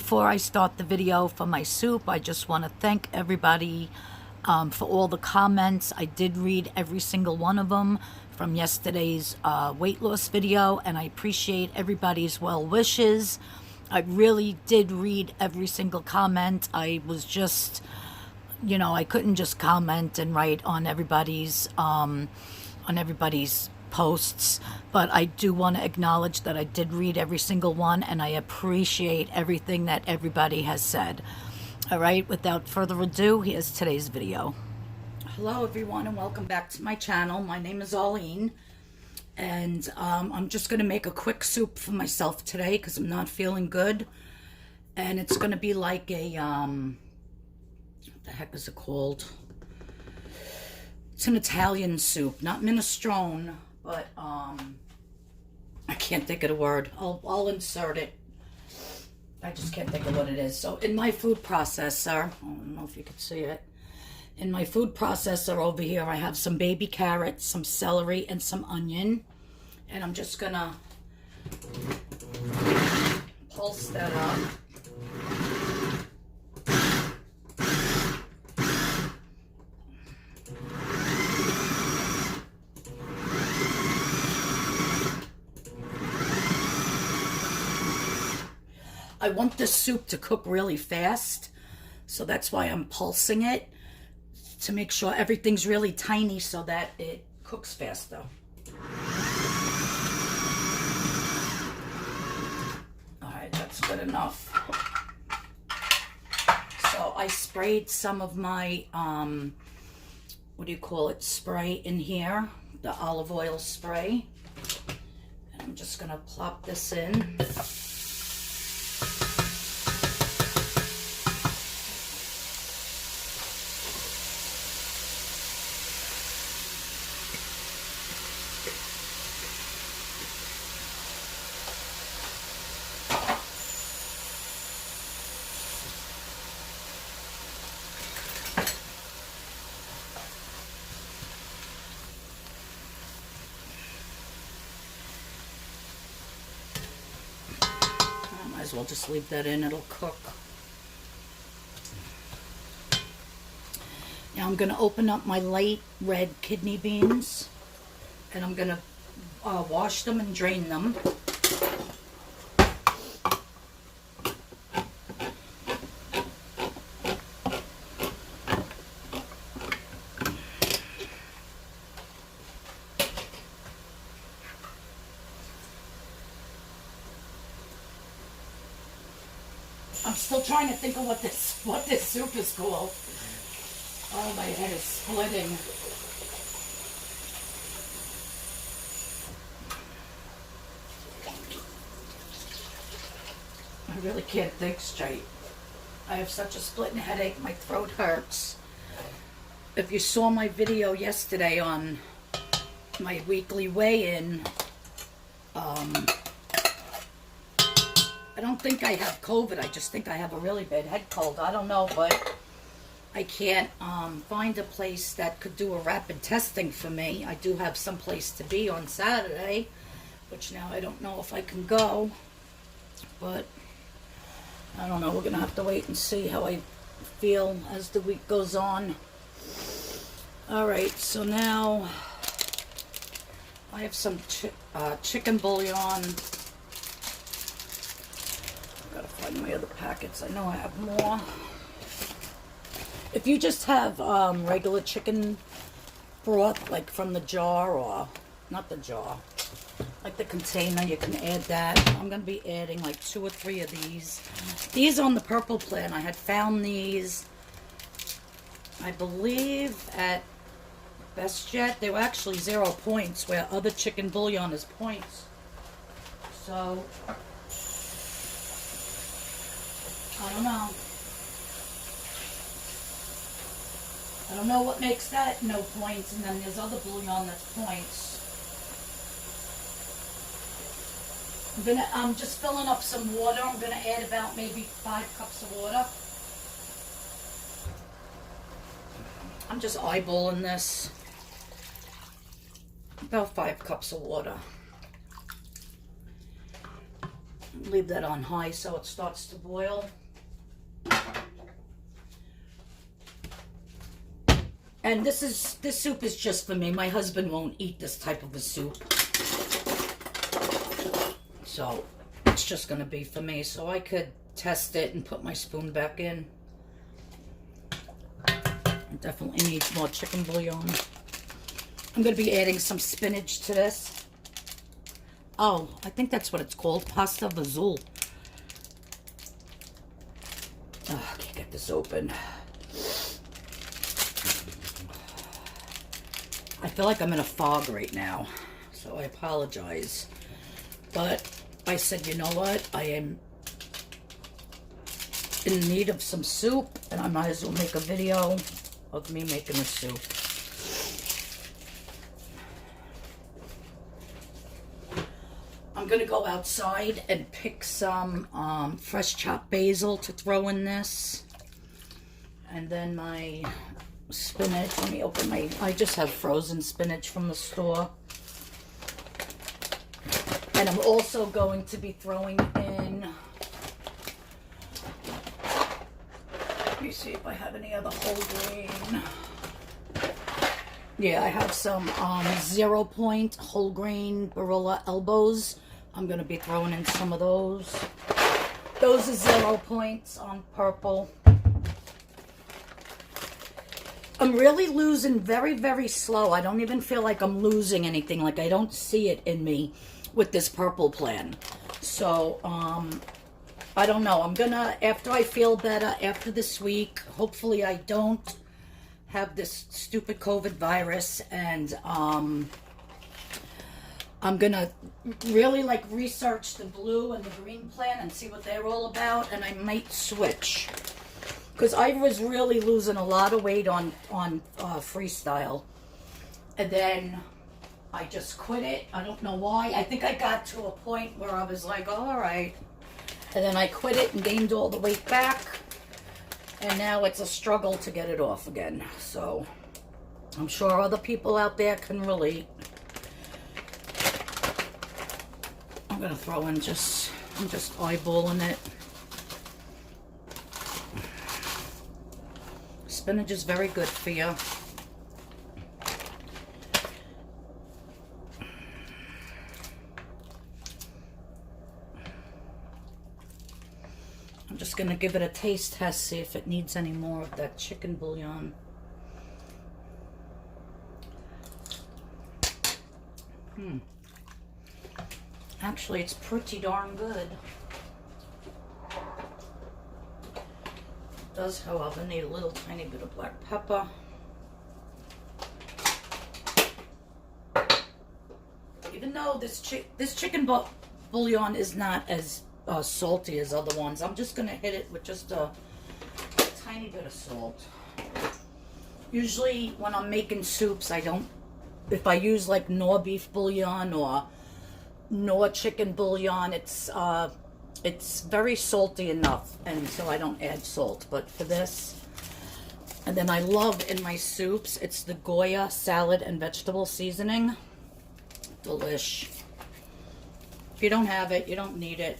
before I start the video for my soup, I just want to thank everybody for all the comments. I did read every single one of them from yesterday's weight loss video, and I appreciate everybody's well wishes. I really did read every single comment. I was just, you know, I couldn't just comment and write on everybody's posts, but I do want to acknowledge that I did read every single one, and I appreciate everything that everybody has said. All right, without further ado, here's today's video. Hello everyone, and welcome back to my channel. My name is Arlene, and I'm just going to make a quick soup for myself today because I'm not feeling good. And it's going to be like a what the heck is it called? It's an Italian soup, not minestrone, but I can't think of the word. I'll insert it. I just can't think of what it is. So in my food processor, I don't know if you can see it. In my food processor over here, I have some baby carrots, some celery, and some onion. And I'm just gonna pulse that up. I want this soup to cook really fast, so that's why I'm pulsing it, to make sure everything's really tiny so that it cooks faster. Alright, that's good enough. So I sprayed some of my, what do you call it, spray in here, the olive oil spray. And I'm just going to plop this in. Might as well just leave that in, it'll cook. Now I'm going to open up my light red kidney beans, and I'm going to wash them and drain them. I'm still trying to think of what this soup is called. Oh, my head is splitting. I really can't think straight. I have such a splitting headache, my throat hurts. If you saw my video yesterday on my weekly weigh-in, I don't think I have COVID. I just think I have a really bad head cold. I don't know, but I can't find a place that could do a rapid testing for me. I do have some place to be on Saturday, which now I don't know if I can go. But I don't know. We're going to have to wait and see how I feel as the week goes on. Alright, so now I have some chicken bouillon. Gotta find my other packets. I know I have more. If you just have regular chicken broth, like from the jar, or not the jar, like the container, you can add that. I'm going to be adding like 2 or 3 of these. These on the Purple Plan, I had found these, I believe, at Best Jet. They were actually 0 points, where other chicken bouillon is points. So I don't know. I don't know what makes that no points, and then there's other bouillon that's points. I'm just filling up some water. I'm gonna add about maybe 5 cups of water. I'm just eyeballing this. About 5 cups of water. I'm Leave that on high so it starts to boil. And this soup is just for me. My husband won't eat this type of a soup. So it's just going to be for me. So I could test it and put my spoon back in. It definitely needs more chicken bouillon. I'm going to be adding some spinach to this. Oh, I think that's what it's called. Pastafagioli. Oh, I can't get this open. I feel like I'm in a fog right now, so I apologize. But I said, you know what? I am in need of some soup, and I might as well make a video of me making the soup. I'm going to go outside and pick some fresh chopped basil to throw in this. And then my spinach. Let me open my... I just have frozen spinach from the store. And I'm also going to be throwing in... Let me see if I have any other whole grain. Yeah, I have some 0 point whole grain Barilla elbows. I'm going to be throwing in some of those. Those are 0 points on purple. I'm really losing very, very slow. I don't even feel like I'm losing anything. Like, I don't see it in me with this purple plan. So, I don't know. I'm going to, after I feel better, after this week, hopefully I don't have this stupid COVID virus, and I'm gonna really like research the blue and the green plan and see what they're all about, and I might switch, because I was really losing a lot of weight on freestyle, and then I just quit it. I don't know why. I think I got to a point where I was like, oh, all right, and then I quit it and gained all the weight back. And now it's a struggle to get it off again. So, I'm sure other people out there can relate. I'm going to throw in I'm just eyeballing it. Spinach is very good for you. I'm just going to give it a taste test, see if it needs any more of that chicken bouillon. Actually, it's pretty darn good. It does, however, need a little tiny bit of black pepper. Even though this chicken bouillon is not as salty as other ones, I'm just going to hit it with just a tiny bit of salt. Usually when I'm making soups, I don't, if I use like Knorr beef bouillon or Knorr chicken bouillon, it's very salty enough, and so I don't add salt. But for this, and then I love in my soups, it's the Goya salad and vegetable seasoning. Delish. If you don't have it, you don't need it.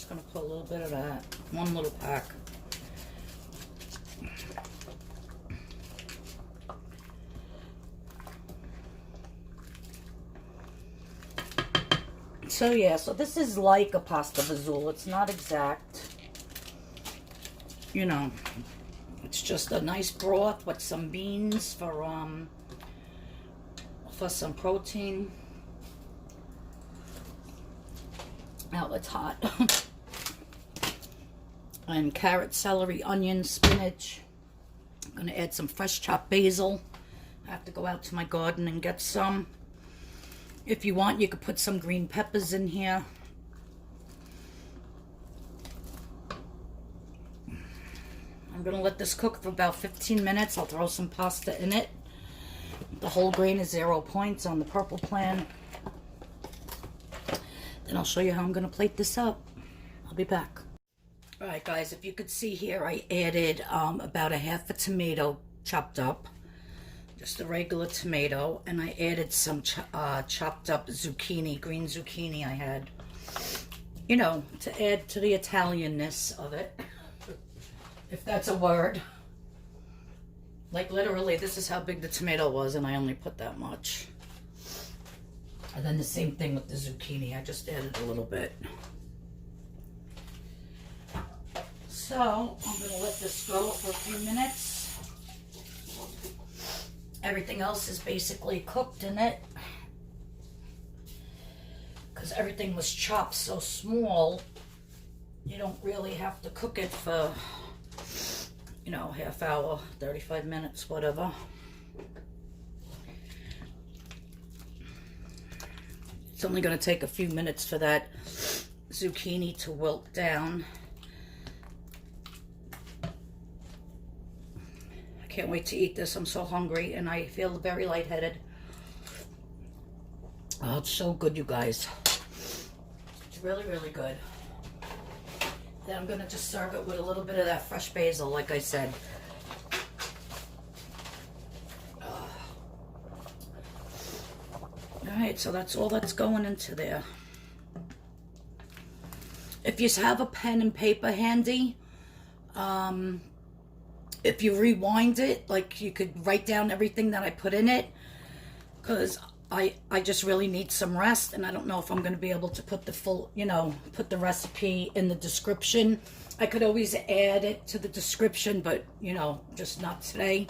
Gonna put a little bit of that, one little pack. So yeah, so this is like a pastafagioli. It's not exact, you know. It's just a nice broth with some beans for some protein. Now it's hot. And carrot, celery, onion, spinach. I'm going to add some fresh chopped basil. I have to go out to my garden and get some. If you want, you could put some green peppers in here. I'm going to let this cook for about 15 minutes. I'll throw some pasta in it. The whole grain is 0 points on the purple plan. Then I'll show you how I'm going to plate this up. I'll be back. Alright guys, if you could see here, I added about a half a tomato chopped up. Just a regular tomato. And I added some chopped up zucchini, green zucchini I had. you know, to add to the Italianness of it, if that's a word. Like literally, this is how big the tomato was, and I only put that much. And then the same thing with the zucchini. I just added a little bit. So I'm going to let this go for a few minutes. Everything else is basically cooked in it, because everything was chopped so small. You don't really have to cook it for, you know, half hour, 35 minutes, whatever. It's only going to take a few minutes for that zucchini to wilt down. I can't wait to eat this. I'm so hungry and I feel very lightheaded. Oh, it's so good, you guys. It's really, really good. Then I'm going to just serve it with a little bit of that fresh basil, like I said. Alright, so that's all that's going into there. If you have a pen and paper handy, if you rewind it, like you could write down everything that I put in it, because I just really need some rest, and I don't know if I'm going to be able to put the full, you know, put the recipe in the description. I could always add it to the description, but, you know, just not today.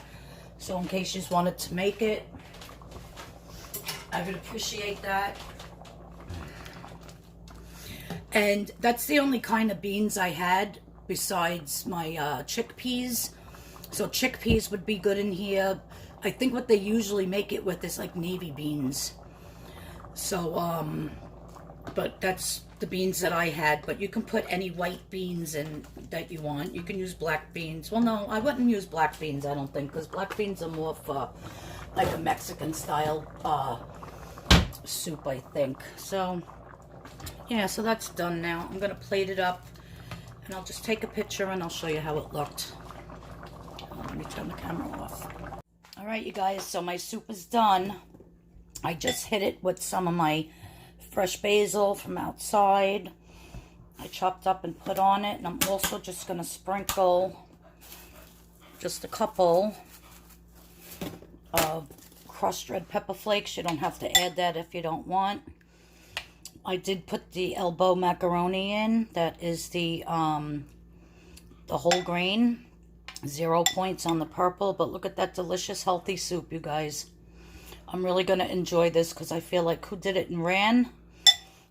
So in case you just wanted to make it, I would appreciate that. And that's the only kind of beans I had besides my chickpeas. So chickpeas would be good in here. I think what they usually make it with is like navy beans. So, but that's the beans that I had. But you can put any white beans in that you want. You can use black beans. Well, no, I wouldn't use black beans, I don't think, because black beans are more for like a Mexican style soup, I think. So, yeah, so that's done now. I'm going to plate it up, and I'll just take a picture and I'll show you how it looked. Let me turn the camera off. Alright, you guys, so my soup is done. I just hit it with some of my fresh basil from outside. I chopped up and put on it, and I'm also just going to sprinkle just a couple of crushed red pepper flakes. You don't have to add that if you don't want. I did put the elbow macaroni in. That is the whole grain. 0 points on the purple, but look at that delicious healthy soup, you guys. I'm really going to enjoy this because I feel like who did it and ran.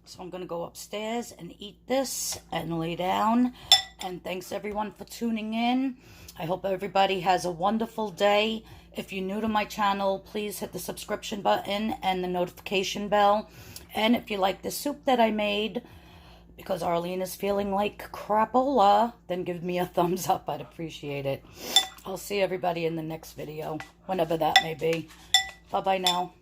So I'm going to go upstairs and eat this and lay down. And thanks everyone for tuning in. I hope everybody has a wonderful day. If you're new to my channel, please hit the subscription button and the notification bell. And if you like the soup that I made, because Arlene is feeling like crapola, then give me a thumbs up. I'd appreciate it. I'll see everybody in the next video, whenever that may be. Bye-bye now.